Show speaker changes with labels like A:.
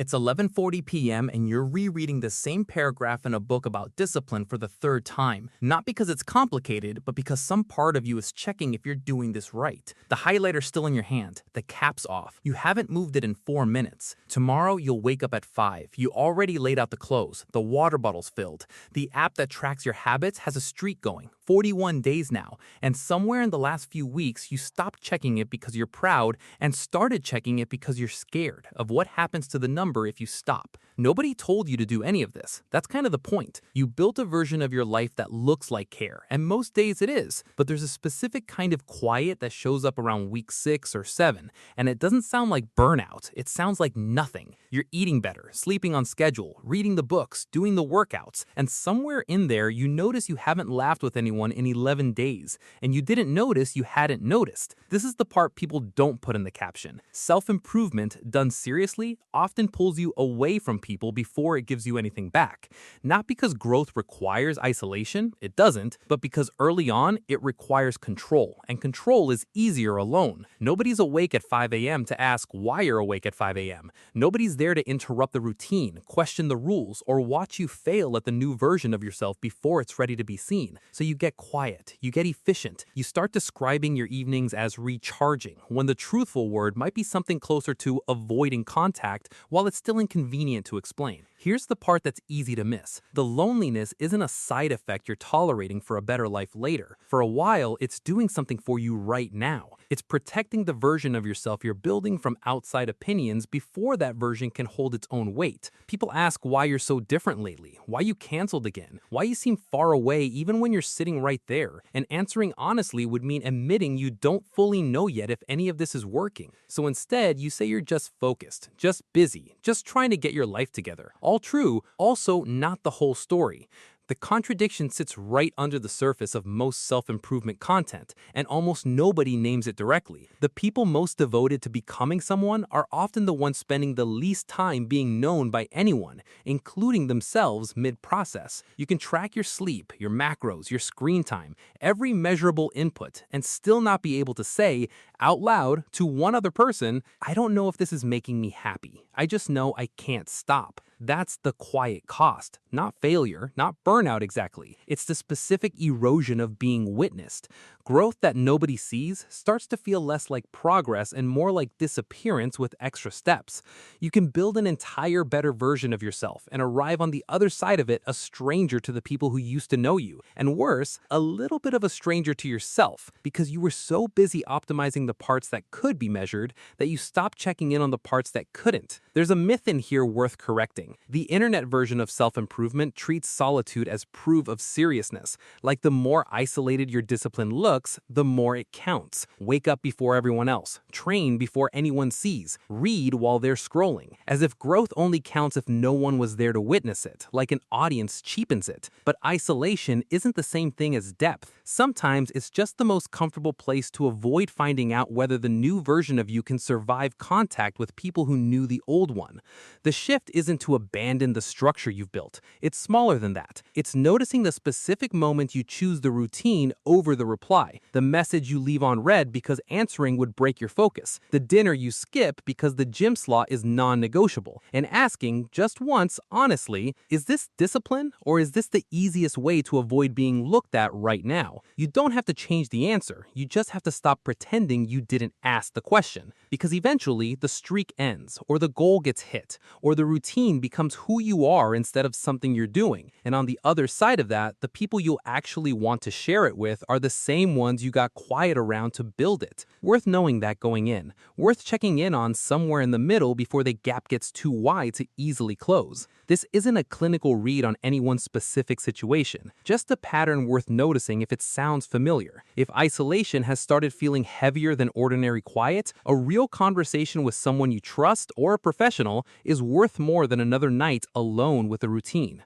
A: It's 11:40 p.m. and you're rereading the same paragraph in a book about discipline for the third time, not because it's complicated, but because some part of you is checking if you're doing this right. The highlighter's still in your hand, the cap's off. You haven't moved it in 4 minutes. Tomorrow you'll wake up at 5. You already laid out the clothes, the water bottle's filled. The app that tracks your habits has a streak going, 41 days now, and somewhere in the last few weeks you stopped checking it because you're proud and started checking it because you're scared of what happens to the number if you stop. Nobody told you to do any of this. That's kind of the point. You built a version of your life that looks like care, and most days it is, but there's a specific kind of quiet that shows up around week 6 or 7, and it doesn't sound like burnout. It sounds like nothing. You're eating better, sleeping on schedule, reading the books, doing the workouts, and somewhere in there you notice you haven't laughed with anyone in 11 days, and you didn't notice you hadn't noticed. This is the part people don't put in the caption. Self-improvement, done seriously, often pulls you away from people before it gives you anything back. Not because growth requires isolation, it doesn't, but because early on it requires control, and control is easier alone. Nobody's awake at 5 a.m. to ask why you're awake at 5 a.m. Nobody's there to interrupt the routine, question the rules, or watch you fail at the new version of yourself before it's ready to be seen. So you get quiet, you get efficient, you start describing your evenings as recharging, when the truthful word might be something closer to avoiding contact while it's still inconvenient to explain. Here's the part that's easy to miss. The loneliness isn't a side effect you're tolerating for a better life later. For a while, it's doing something for you right now. It's protecting the version of yourself you're building from outside opinions before that version can hold its own weight. People ask why you're so different lately, why you canceled again, why you seem far away even when you're sitting right there. And answering honestly would mean admitting you don't fully know yet if any of this is working. So instead, you say you're just focused, just busy, just trying to get your life together. All true, also not the whole story. The contradiction sits right under the surface of most self-improvement content, and almost nobody names it directly. The people most devoted to becoming someone are often the ones spending the least time being known by anyone, including themselves mid-process. You can track your sleep, your macros, your screen time, every measurable input, and still not be able to say out loud to one other person, I don't know if this is making me happy. I just know I can't stop. That's the quiet cost, not failure, not burnout exactly. It's the specific erosion of being witnessed. Growth that nobody sees starts to feel less like progress and more like disappearance with extra steps. You can build an entire better version of yourself and arrive on the other side of it a stranger to the people who used to know you. And worse, a little bit of a stranger to yourself because you were so busy optimizing the parts that could be measured that you stopped checking in on the parts that couldn't. There's a myth in here worth correcting. The internet version of self-improvement treats solitude as proof of seriousness. Like the more isolated your discipline looks, the more it counts. Wake up before everyone else. Train before anyone sees. Read while they're scrolling. As if growth only counts if no one was there to witness it, like an audience cheapens it. But isolation isn't the same thing as depth. Sometimes it's just the most comfortable place to avoid finding out whether the new version of you can survive contact with people who knew the old one. The shift isn't to abandon the structure you've built. It's smaller than that. It's noticing the specific moment you choose the routine over the reply, the message you leave unread because answering would break your focus, the dinner you skip because the gym slot is non-negotiable, and asking just once, honestly, is this discipline or is this the easiest way to avoid being looked at right now? You don't have to change the answer. You just have to stop pretending you didn't ask the question, because eventually the streak ends, or the goal gets hit, or the routine becomes who you are instead of something you're doing. And on the other side of that, the people you'll actually want to share it with are the same ones you got quiet around to build it. Worth knowing that going in. Worth checking in on somewhere in the middle before the gap gets too wide to easily close. This isn't a clinical read on anyone's specific situation, just a pattern worth noticing if it sounds familiar. If isolation has started feeling heavier than ordinary quiet, a real conversation with someone you trust or a professional is worth more than another night alone with a routine.